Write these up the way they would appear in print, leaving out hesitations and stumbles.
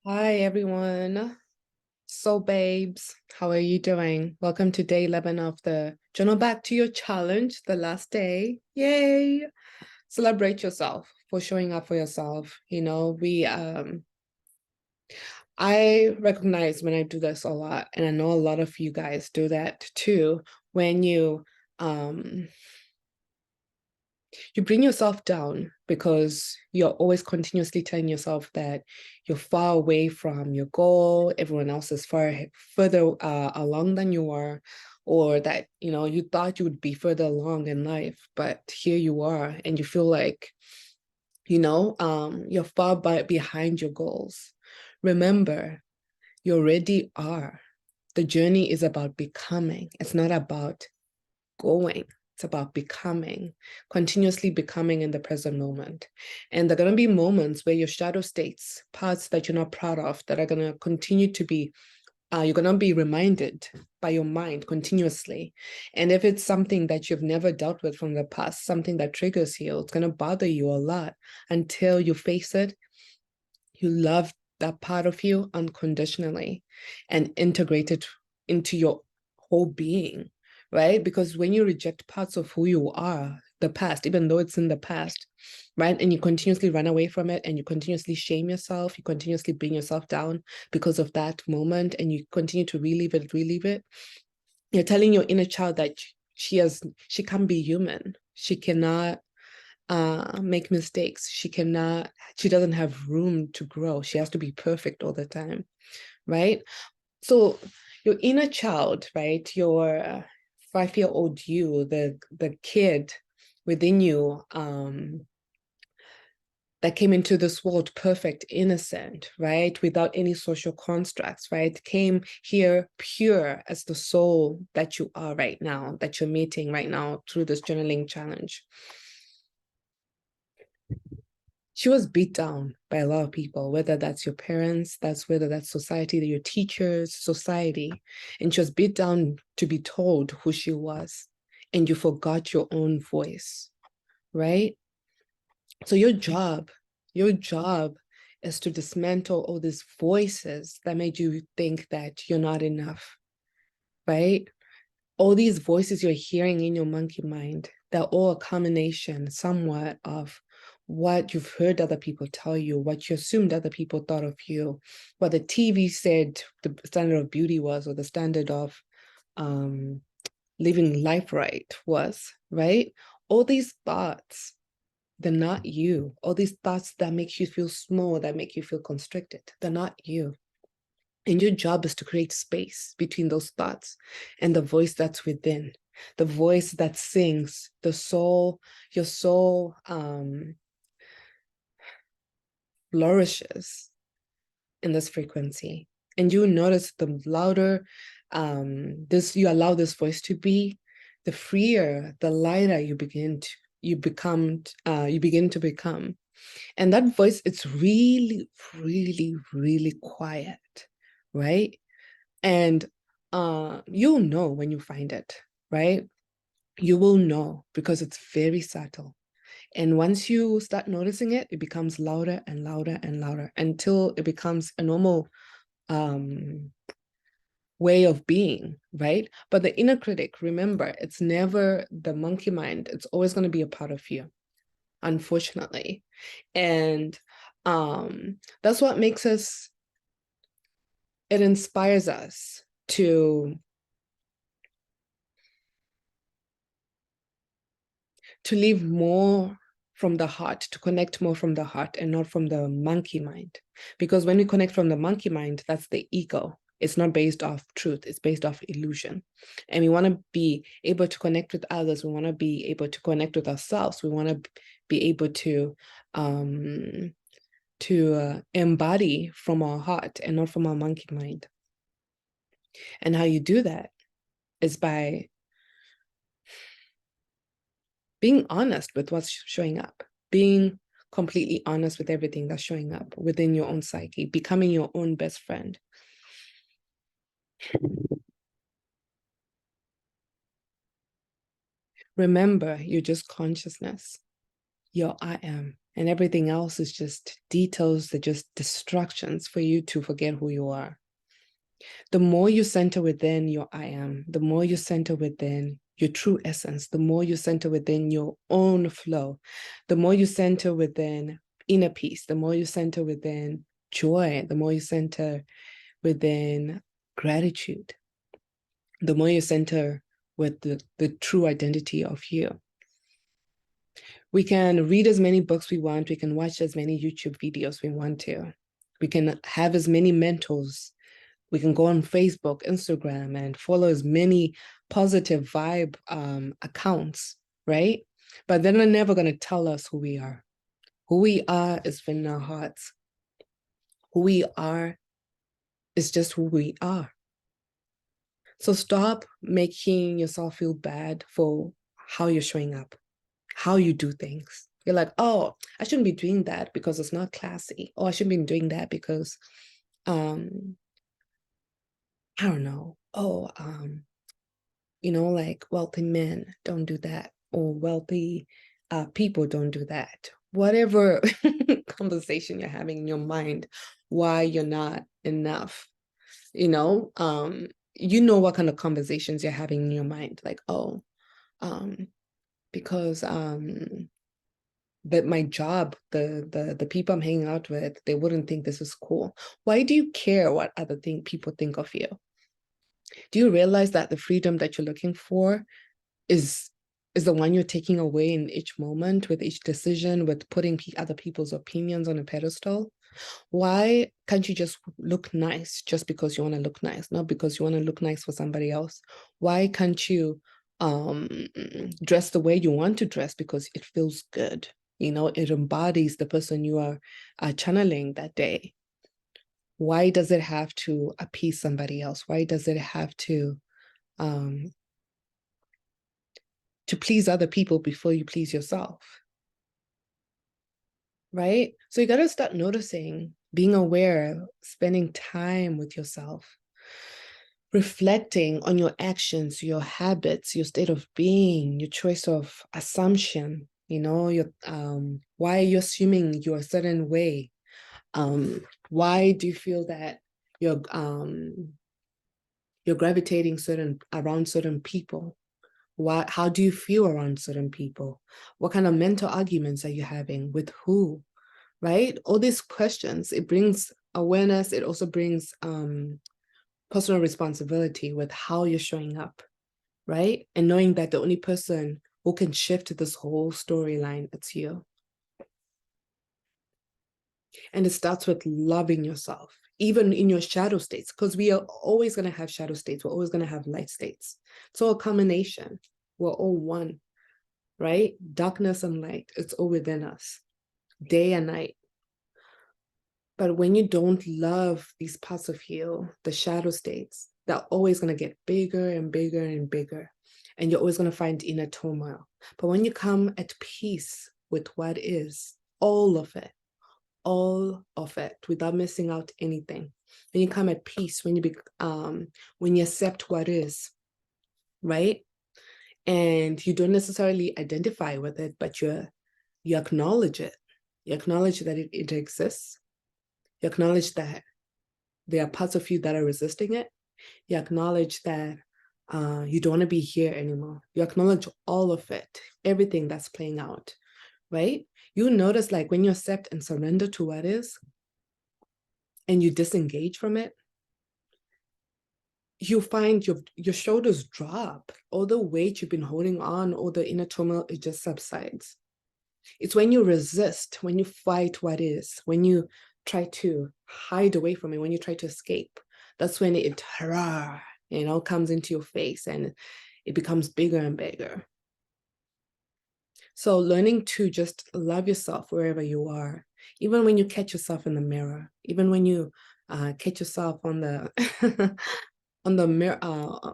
Hi, everyone. So, babes, how are you doing? Welcome to day 11 of the Journal Back to Your Challenge, the last day. Yay! Celebrate yourself for showing up for yourself. I recognize when I do this a lot, and I know a lot of you guys do that too, when um you bring yourself down because you're always continuously telling yourself that you're far away from your goal, everyone else is further along than you are, or that you thought you would be further along in life, but here you are and you feel like you're behind your goals. Remember, you already are. The journey is about becoming, it's not about going. It's about becoming, continuously becoming in the present moment. And there are going to be moments where your shadow states, parts that you're not proud of, that are going to continue to be, you're going to be reminded by your mind continuously. And if it's something that you've never dealt with from the past, something that triggers you, it's going to bother you a lot until you face it. You love that part of you unconditionally and integrate it into your whole being, right? Because when you reject parts of who you are, the past, even though it's in the past, right? And you continuously run away from it and you continuously shame yourself, you continuously bring yourself down because of that moment, and you continue to relive it. You're telling your inner child that she can't be human. She cannot make mistakes. She doesn't have room to grow. She has to be perfect all the time, right? So your inner child, right? Your 5-year-old you, the kid within you, that came into this world perfect, innocent, right? Without any social constructs, right? Came here pure as the soul that you are right now, that you're meeting right now through this journaling challenge. She was beat down by a lot of people, whether that's your parents, whether that's society, your teachers, society. And she was beat down to be told who she was. And you forgot your own voice, right? So your job is to dismantle all these voices that made you think that you're not enough, right? All these voices you're hearing in your monkey mind, they're all a combination somewhat of what you've heard other people tell you, what you assumed other people thought of you, what the TV said the standard of beauty was, or the standard of living life right was, right? All these thoughts, they're not you. All these thoughts that make you feel small, that make you feel constricted, they're not you. And your job is to create space between those thoughts and the voice that's within, the voice that sings, the soul, your soul flourishes in this frequency. And you notice the louder you allow this voice to be, the freer, the lighter you begin to become. And that voice, it's really, really, really quiet, right? And you'll know when you find it, right? You will know because it's very subtle. And once you start noticing it, it becomes louder and louder and louder until it becomes a normal way of being, right? But the inner critic, remember, it's never the monkey mind. It's always going to be a part of you, unfortunately. And that's what makes us, it inspires us to live more from the heart, to connect more from the heart and not from the monkey mind. Because when we connect from the monkey mind, that's the ego. It's not based off truth, it's based off illusion. And we want to be able to connect with others. We want to be able to connect with ourselves. We want to be able to embody from our heart and not from our monkey mind. And how you do that is by being honest with what's showing up, being completely honest with everything that's showing up within your own psyche, becoming your own best friend. Remember, you're just consciousness. You're I am. And everything else is just details, they're just distractions for you to forget who you are. The more you center within your I am, the more you center within your true essence, the more you center within your own flow, the more you center within inner peace, the more you center within joy, the more you center within gratitude, the more you center with the true identity of you. We can read as many books we want, we can watch as many YouTube videos we want to, we can have as many mentors, we can go on Facebook, Instagram, and follow as many positive vibe accounts, right? But then they're never going to tell us who we are. Who we are is in our hearts. Who we are is just who we are. So stop making yourself feel bad for how you're showing up, how you do things. You're like, oh, I shouldn't be doing that because it's not classy. Oh, I shouldn't be doing that because I don't know. Oh, like wealthy men don't do that, or wealthy people don't do that. Whatever conversation you're having in your mind, why you're not enough, you know what kind of conversations you're having in your mind, like, oh, because but my job, the people I'm hanging out with, they wouldn't think this is cool. Why do you care what other people think of you? Do you realize that the freedom that you're looking for is the one you're taking away in each moment, with each decision, with putting other people's opinions on a pedestal? Why can't you just look nice just because you want to look nice, not because you want to look nice for somebody else? Why can't you dress the way you want to dress because it feels good? It embodies the person you are channeling that day. Why does it have to appease somebody else? Why does it have to please other people before you please yourself? Right? So you got to start noticing, being aware, spending time with yourself, reflecting on your actions, your habits, your state of being, your choice of assumption, your why are you assuming you're a certain way? Why do you feel that you're gravitating around certain people? How do you feel around certain people? What kind of mental arguments are you having? With who? Right? All these questions, it brings awareness. It also brings personal responsibility with how you're showing up, right? And knowing that the only person who can shift this whole storyline, it's you. And it starts with loving yourself, even in your shadow states, because we are always going to have shadow states. We're always going to have light states. So a combination. We're all one, right? Darkness and light, it's all within us, day and night. But when you don't love these parts of you, the shadow states, they're always going to get bigger and bigger and bigger. And you're always going to find inner turmoil. But when you come at peace with what is, all of it, without missing out anything, when you come at peace, when you accept what is, right? And you don't necessarily identify with it, but you acknowledge it. You acknowledge that it exists. You acknowledge that there are parts of you that are resisting it. You acknowledge that you don't want to be here anymore. You acknowledge all of it, everything that's playing out, right? You notice, like, when you accept and surrender to what is, and you disengage from it, you find your shoulders drop. All the weight you've been holding on, all the inner turmoil, it just subsides. It's when you resist, when you fight what is, when you try to hide away from it, when you try to escape, that's when it comes into your face and it becomes bigger and bigger. So learning to just love yourself wherever you are, even when you catch yourself in the mirror, even when you catch yourself on the on the mirror,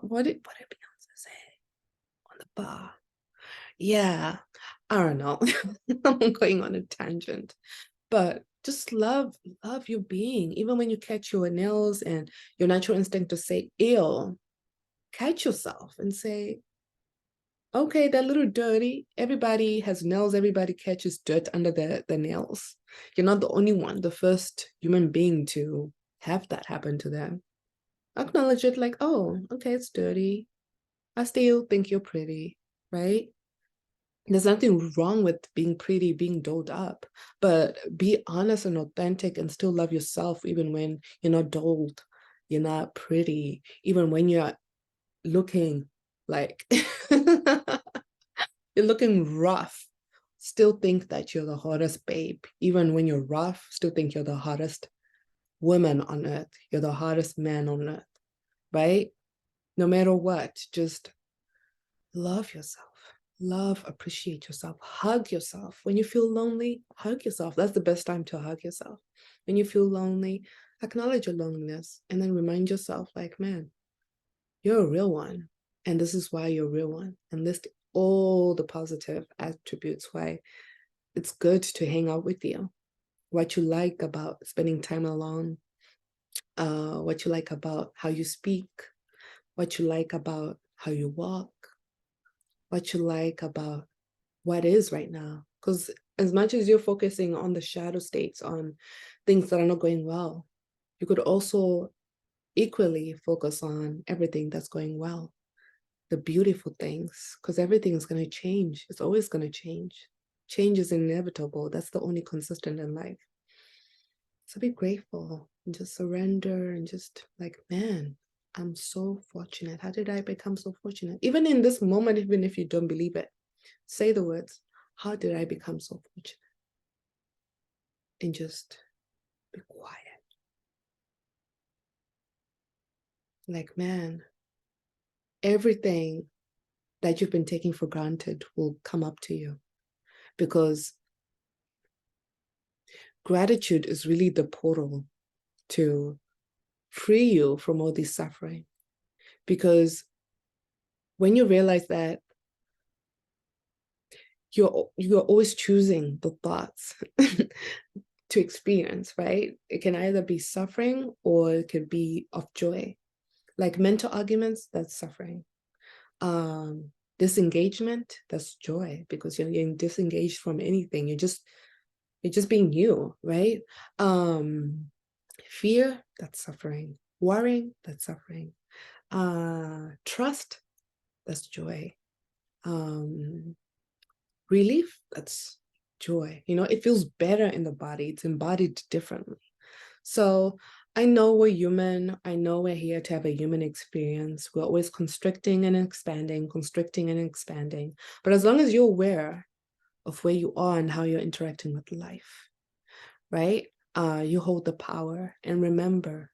what did Beyonce say? On the bar. Yeah, I don't know. I'm going on a tangent. But just love your being. Even when you catch your nails and your natural instinct to say ill, catch yourself and say, Okay, they're a little dirty. Everybody has nails, everybody catches dirt under their nails. You're not the only one, the first human being to have that happen to them. Acknowledge it like, oh, okay, it's dirty. I still think you're pretty, right? There's nothing wrong with being pretty, being dolled up, but be honest and authentic and still love yourself even when you're not dolled, you're not pretty, even when you're looking like you're looking rough. Still think that you're the hottest babe. Even when you're rough, still think you're the hottest woman on earth. You're the hottest man on earth, right? No matter what, just love yourself. Love, appreciate yourself, hug yourself. When you feel lonely, hug yourself. That's the best time to hug yourself. When you feel lonely, acknowledge your loneliness and then remind yourself, like, man, you're a real one. And this is why you're a real one. And list all the positive attributes why it's good to hang out with you. What you like about spending time alone, what you like about how you speak, what you like about how you walk, what you like about what is right now. Because as much as you're focusing on the shadow states, on things that are not going well, you could also equally focus on everything that's going well, the beautiful things, because everything is going to change. It's always going to change. Change is inevitable. That's the only consistent in life. So be grateful and just surrender and just like, man, I'm so fortunate. How did I become so fortunate? Even in this moment, even if you don't believe it, say the words, how did I become so fortunate? And just be quiet. Like, man, everything that you've been taking for granted will come up to you because gratitude is really the portal to free you from all this suffering. Because when you realize that you're always choosing the thoughts to experience, right? It can either be suffering or it could be of joy. Like mental arguments, that's suffering. Disengagement, that's joy because you're getting disengaged from anything. You're just being you, right? Fear, that's suffering. Worrying, that's suffering. Trust, that's joy. Relief, that's joy. You know, it feels better in the body. It's embodied differently. So I know we're human. I know we're here to have a human experience. We're always constricting and expanding, constricting and expanding. But as long as you're aware of where you are and how you're interacting with life, right? You hold the power. And remember,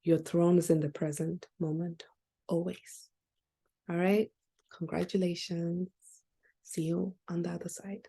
your throne is in the present moment, always. All right? Congratulations. See you on the other side.